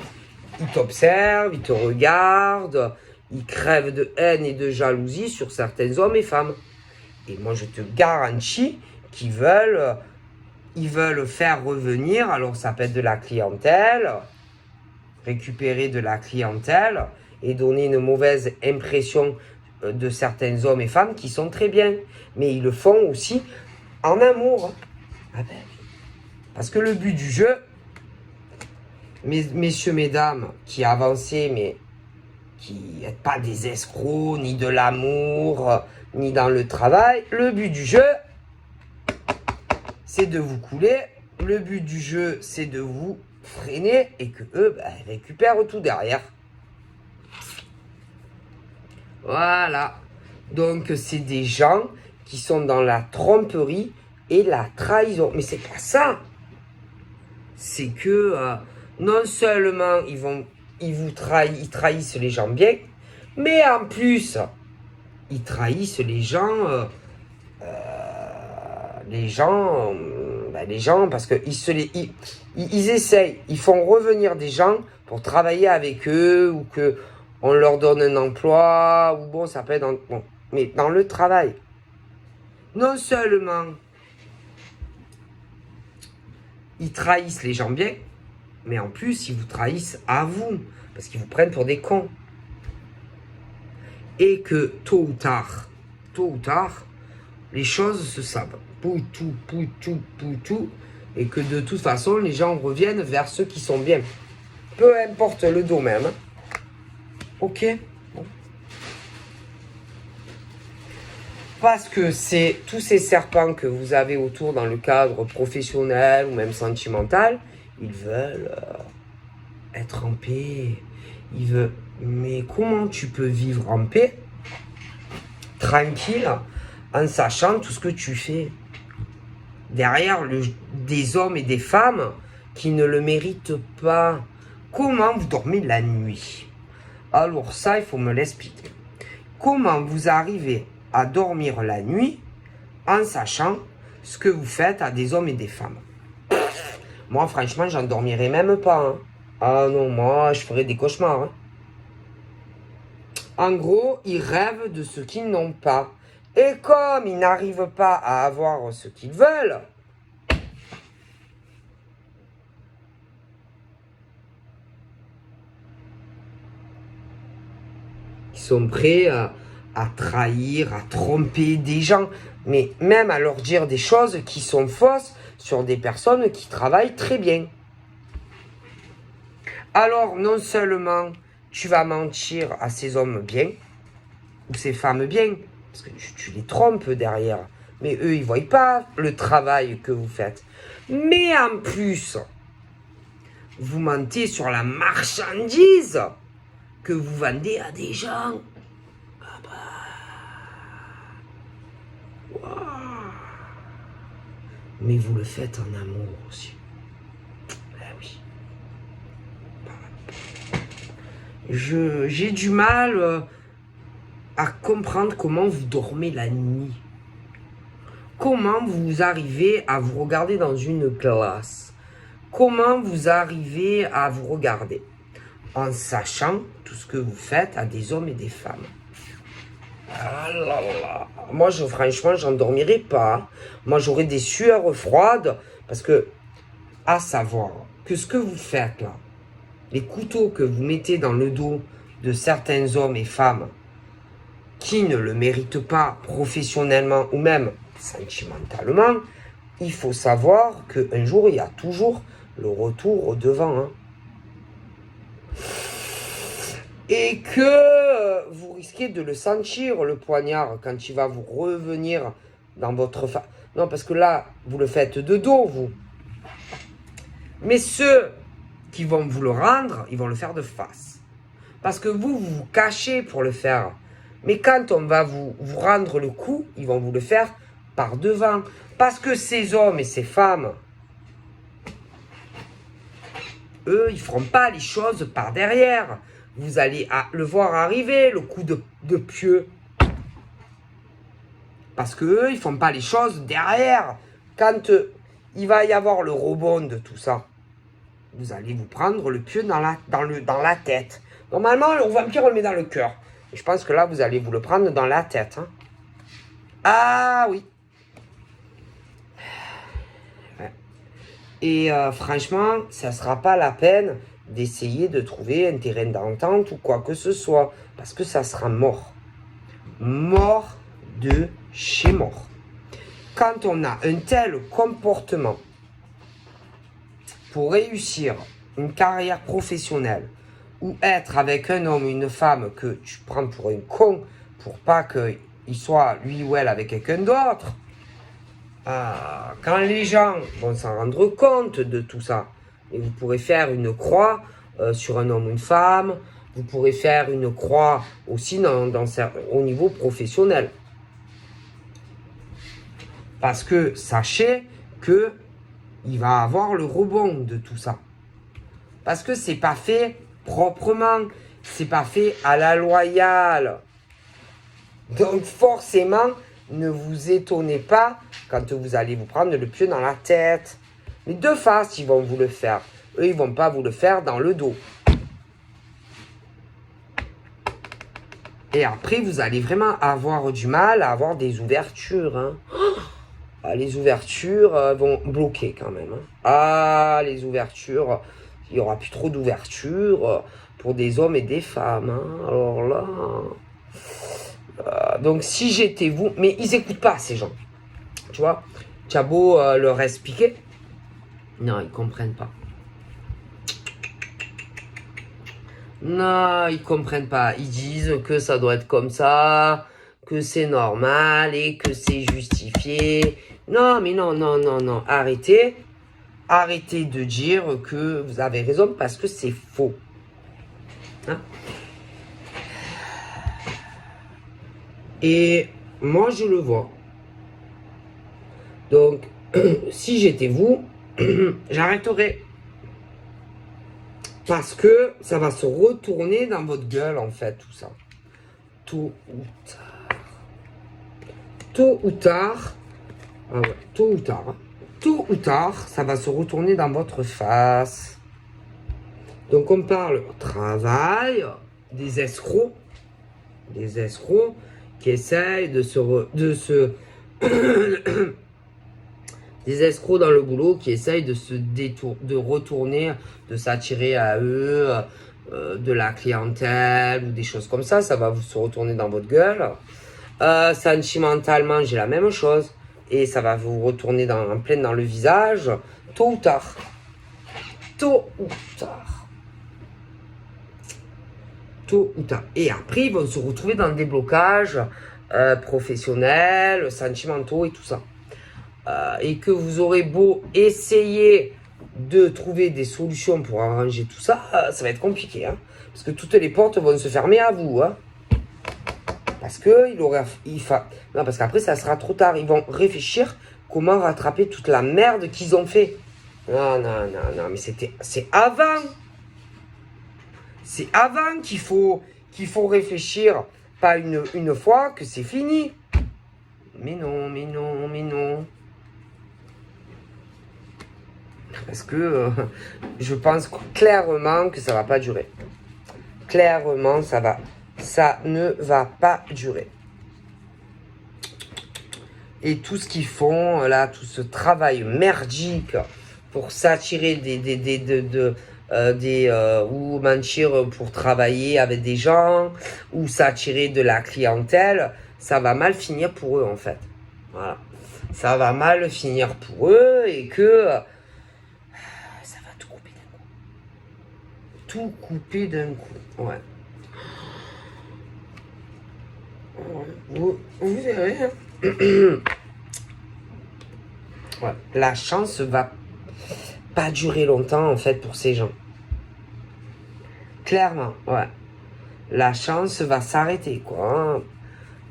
Ils t'observent, ils te regardent, ils crèvent de haine et de jalousie sur certains hommes et femmes. Et moi, je te garantis qu'ils veulent faire revenir, alors ça peut être de la clientèle, récupérer de la clientèle et donner une mauvaise impression de certains hommes et femmes qui sont très bien. Mais ils le font aussi en amour. Ah ben, parce que le but du jeu, messieurs, mesdames, qui avancez, mais qui n'êtes pas des escrocs, ni de l'amour, ni dans le travail, le but du jeu, c'est de vous couler. Le but du jeu, c'est de vous freiner et que eux récupèrent tout derrière. Voilà. Donc, c'est des gens qui sont dans la tromperie et la trahison. Mais c'est pas ça. C'est que non seulement ils trahissent les gens bien, mais en plus, ils trahissent les gens. Les gens, parce qu'ils essayent, ils font revenir des gens pour travailler avec eux, ou que on leur donne un emploi, ou bon, ça peut être mais dans le travail. Non seulement ils trahissent les gens bien, mais en plus, ils vous trahissent à vous, parce qu'ils vous prennent pour des cons. Et que tôt ou tard, les choses se savent. Poutou. Et que de toute façon, les gens reviennent vers ceux qui sont bien. Peu importe le domaine. Ok. Bon. Parce que c'est tous ces serpents que vous avez autour dans le cadre professionnel ou même sentimental, ils veulent être en paix. Mais comment tu peux vivre en paix, tranquille, en sachant tout ce que tu fais derrière des hommes et des femmes qui ne le méritent pas? Comment vous dormez la nuit? Alors ça, il faut me l'expliquer. Comment vous arrivez à dormir la nuit en sachant ce que vous faites à des hommes et des femmes? Moi, franchement, j'en dormirais même pas. Hein. Ah non, moi, je ferais des cauchemars. Hein. En gros, ils rêvent de ce qu'ils n'ont pas. Et comme ils n'arrivent pas à avoir ce qu'ils veulent, ils sont prêts à trahir, à tromper des gens, mais même à leur dire des choses qui sont fausses sur des personnes qui travaillent très bien. Alors, non seulement tu vas mentir à ces hommes bien, ou ces femmes bien, parce que tu les trompes derrière, mais eux, ils ne voient pas le travail que vous faites. Mais en plus, vous mentez sur la marchandise que vous vendez à des gens. Ah bah... Wow. Mais vous le faites en amour aussi. Ben oui. j'ai du mal à comprendre comment vous dormez la nuit. Comment vous arrivez à vous regarder dans une glace? Comment vous arrivez à vous regarder en sachant tout ce que vous faites à des hommes et des femmes? Ah là là. Moi, franchement, j'en dormirais pas. Moi, j'aurais des sueurs froides parce que, à savoir que ce que vous faites là, les couteaux que vous mettez dans le dos de certains hommes et femmes qui ne le méritent pas professionnellement ou même sentimentalement, il faut savoir qu'un jour, il y a toujours le retour au devant. Hein. Et que vous risquez de le sentir, le poignard, quand il va vous revenir dans votre face. Non, parce que là, vous le faites de dos, vous. Mais ceux qui vont vous le rendre, ils vont le faire de face. Parce que vous vous cachez pour le faire. Mais quand on va vous rendre le coup, ils vont vous le faire par devant. Parce que ces hommes et ces femmes, eux, ils ne feront pas les choses par derrière. Vous allez le voir arriver, le coup de pieu. Parce qu'eux, ils ne font pas les choses derrière. Quand il va y avoir le rebond de tout ça, vous allez vous prendre le pieu dans la tête. Normalement, le vampire, on le met dans le cœur. Et je pense que là, vous allez vous le prendre dans la tête. Hein. Ah oui. Ouais. Et franchement, ça ne sera pas la peine d'essayer de trouver un terrain d'entente ou quoi que ce soit. Parce que ça sera mort. Mort de chez mort. Quand on a un tel comportement pour réussir une carrière professionnelle ou être avec un homme ou une femme que tu prends pour un con pour pas qu'il soit lui ou elle avec quelqu'un d'autre, quand les gens vont s'en rendre compte de tout ça, et vous pourrez faire une croix sur un homme ou une femme, vous pourrez faire une croix aussi au niveau professionnel. Parce que sachez que il va avoir le rebond de tout ça. Parce que c'est pas fait proprement, c'est pas fait à la loyale. Donc forcément, ne vous étonnez pas quand vous allez vous prendre le pieu dans la tête. Mais de face, ils vont vous le faire. Eux, ils vont pas vous le faire dans le dos. Et après, vous allez vraiment avoir du mal à avoir des ouvertures. Hein. Les ouvertures vont bloquer quand même. Hein. Les ouvertures, il n'y aura plus trop d'ouvertures pour des hommes et des femmes. Hein. Alors là... donc si j'étais vous... Mais ils n'écoutent pas ces gens. Tu vois, tu as beau leur expliquer. Non, ils ne comprennent pas. Non, ils comprennent pas. Ils disent que ça doit être comme ça, que c'est normal et que c'est justifié. Non, mais non, non, non, non. Arrêtez. Arrêtez de dire que vous avez raison parce que c'est faux. Hein? Et moi, je le vois. Donc, si j'étais vous, j'arrêterais. Parce que ça va se retourner dans votre gueule, en fait, tout ça. Tôt ou tard. Tôt ou tard. Ah ouais, tôt ou tard. Tôt ou tard, ça va se retourner dans votre face. Donc, on parle travail, des escrocs. Des escrocs qui essayent des escrocs dans le boulot qui essayent de retourner, de s'attirer à eux, de la clientèle ou des choses comme ça. Ça va se retourner dans votre gueule. Sentimentalement, j'ai la même chose. Et ça va vous retourner en plein dans le visage. Tôt ou tard. Tôt ou tard. Tôt ou tard. Et après, ils vont se retrouver dans des blocages professionnels, sentimentaux et tout ça. Et que vous aurez beau essayer de trouver des solutions pour arranger tout ça, ça va être compliqué. Hein, parce que toutes les portes vont se fermer à vous. Hein, parce que non, parce qu'après, ça sera trop tard. Ils vont réfléchir comment rattraper toute la merde qu'ils ont fait. Non, non, non, non, mais c'est avant. C'est avant qu'il faut réfléchir, pas une fois que c'est fini. Mais non, mais non, mais non. Parce que je pense clairement que ça va pas durer. Clairement, ça ne va pas durer. Et tout ce qu'ils font, là, tout ce travail merdique pour s'attirer ou mentir pour travailler avec des gens, ou s'attirer de la clientèle, ça va mal finir pour eux, en fait. Voilà. Ça va mal finir pour eux et que ça va tout couper d'un coup. Tout couper d'un coup, ouais. Vous verrez, hein. Ouais. La chance va pas durer longtemps en fait pour ces gens. Clairement, ouais. La chance va s'arrêter, quoi.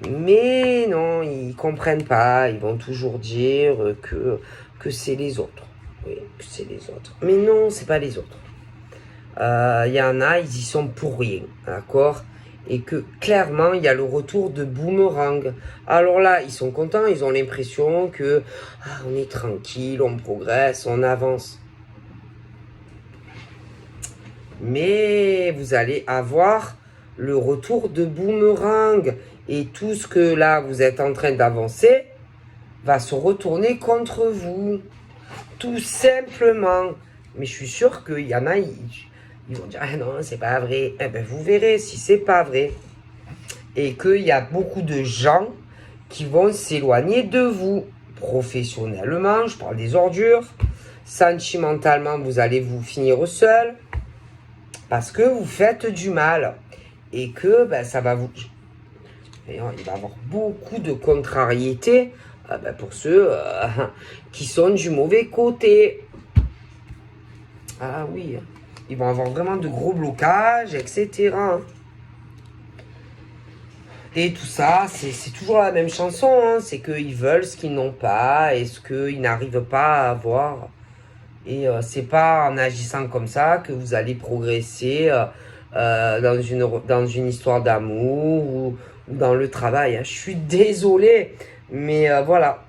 Mais non, ils comprennent pas. Ils vont toujours dire que c'est les autres. Oui, que c'est les autres. Mais non, c'est pas les autres. Il y en a, ils y sont pour rien, d'accord? Et que clairement, il y a le retour de boomerang. Alors là, ils sont contents, ils ont l'impression que on est tranquille, on progresse, on avance. Mais vous allez avoir le retour de boomerang. Et tout ce que là, vous êtes en train d'avancer, va se retourner contre vous. Tout simplement. Mais je suis sûr qu'il y en a, ils vont dire, ah non, c'est pas vrai. Eh bien, vous verrez si c'est pas vrai. Et qu'il y a beaucoup de gens qui vont s'éloigner de vous. Professionnellement, je parle des ordures. Sentimentalement, vous allez vous finir seul. Parce que vous faites du mal. Et que ça va vous... Il va y avoir beaucoup de contrariétés pour ceux qui sont du mauvais côté. Ah oui, ils vont avoir vraiment de gros blocages, etc. Et tout ça, c'est toujours la même chanson. Hein. C'est qu'ils veulent ce qu'ils n'ont pas et ce qu'ils n'arrivent pas à avoir. Et c'est pas en agissant comme ça que vous allez progresser dans une histoire d'amour ou dans le travail. Hein. Je suis désolé, mais voilà.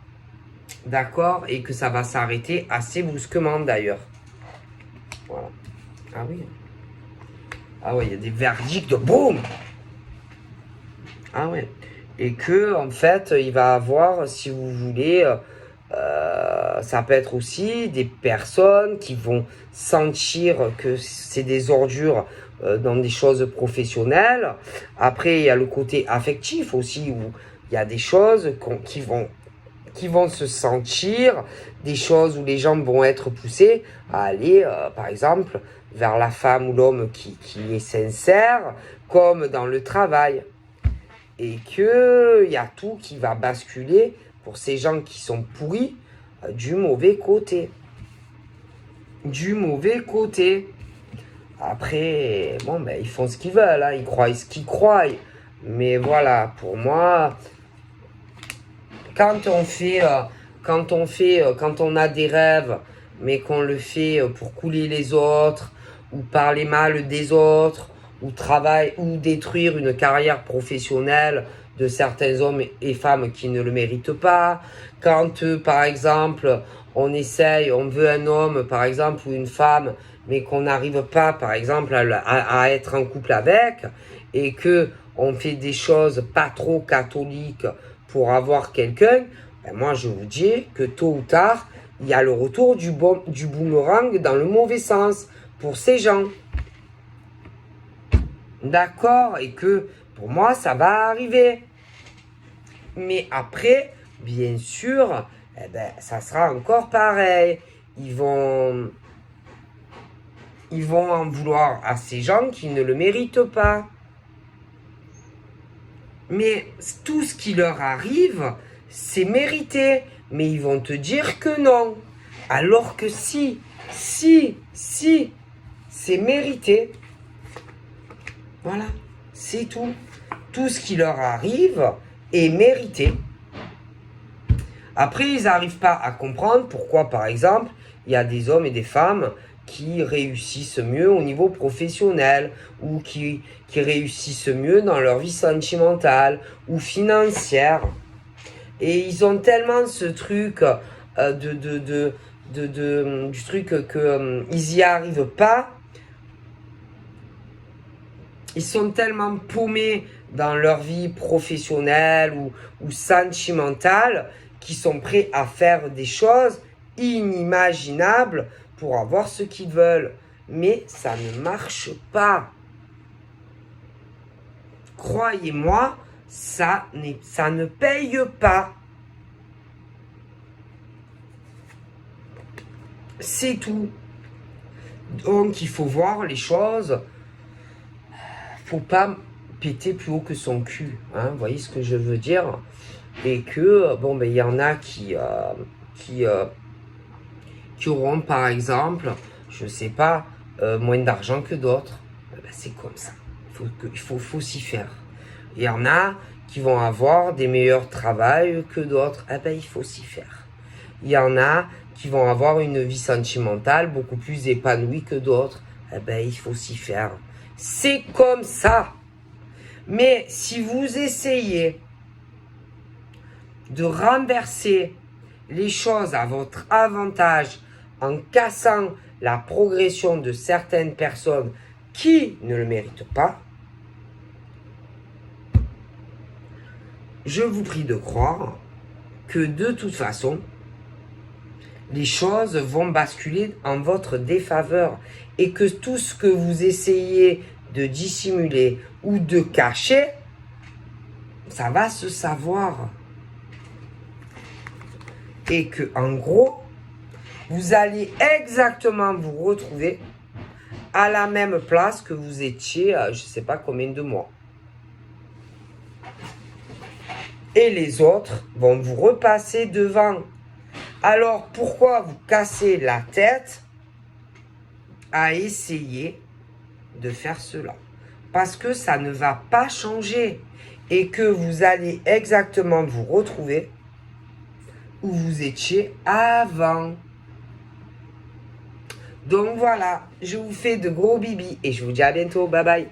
D'accord? Et que ça va s'arrêter assez brusquement d'ailleurs. Voilà. Ah oui. Ah ouais, il y a des verdicts de boum! Ah ouais. Et que, en fait, il va avoir, si vous voulez, ça peut être aussi des personnes qui vont sentir que c'est des ordures dans des choses professionnelles. Après, il y a le côté affectif aussi, où il y a des choses qui vont se sentir, des choses où les gens vont être poussés à aller, par exemple, vers la femme ou l'homme qui est sincère, comme dans le travail. Et qu'il y a tout qui va basculer pour ces gens qui sont pourris du mauvais côté. Du mauvais côté. Après, bon, ils font ce qu'ils veulent, hein, ils croient ce qu'ils croient. Mais voilà, pour moi, quand on a des rêves, mais qu'on le fait pour couler les autres, ou parler mal des autres, ou détruire une carrière professionnelle de certains hommes et femmes qui ne le méritent pas. Quand, par exemple, on veut un homme, par exemple, ou une femme, mais qu'on n'arrive pas, par exemple, à être en couple avec, et que on fait des choses pas trop catholiques pour avoir quelqu'un, moi je vous dis que tôt ou tard, il y a le retour du boomerang dans le mauvais sens pour ces gens. D'accord? Et que pour moi, ça va arriver. Mais après, bien sûr, ça sera encore pareil. Ils vont en vouloir à ces gens qui ne le méritent pas. Mais tout ce qui leur arrive, c'est mérité. Mais ils vont te dire que non. Alors que si, c'est mérité. Voilà, c'est tout. Tout ce qui leur arrive est mérité. Après, ils n'arrivent pas à comprendre pourquoi, par exemple, il y a des hommes et des femmes qui réussissent mieux au niveau professionnel ou qui réussissent mieux dans leur vie sentimentale ou financière. Et ils ont tellement ce truc du truc que ils y arrivent pas. Ils sont tellement paumés dans leur vie professionnelle ou sentimentale qu'ils sont prêts à faire des choses inimaginables pour avoir ce qu'ils veulent. Mais ça ne marche pas. Croyez-moi, ça ne paye pas. C'est tout. Donc il faut voir les choses. Faut pas péter plus haut que son cul. Hein, vous voyez ce que je veux dire? Et que, bon, ben, il y en a qui auront, par exemple, je sais pas, moins d'argent que d'autres. Ben, c'est comme ça. Il faut s'y faire. Il y en a qui vont avoir des meilleurs travails que d'autres. Eh ben, il faut s'y faire. Il y en a qui vont avoir une vie sentimentale beaucoup plus épanouie que d'autres. Eh ben, il faut s'y faire. C'est comme ça. Mais si vous essayez de renverser les choses à votre avantage en cassant la progression de certaines personnes qui ne le méritent pas, je vous prie de croire que de toute façon, les choses vont basculer en votre défaveur et que tout ce que vous essayez de dissimuler ou de cacher, ça va se savoir. Et que, en gros, vous allez exactement vous retrouver à la même place que vous étiez, je ne sais pas combien de mois. Et les autres vont vous repasser devant. Alors, pourquoi vous cassez la tête à essayer de faire cela? Parce que ça ne va pas changer et que vous allez exactement vous retrouver où vous étiez avant. Donc voilà, je vous fais de gros bibis et je vous dis à bientôt. Bye bye.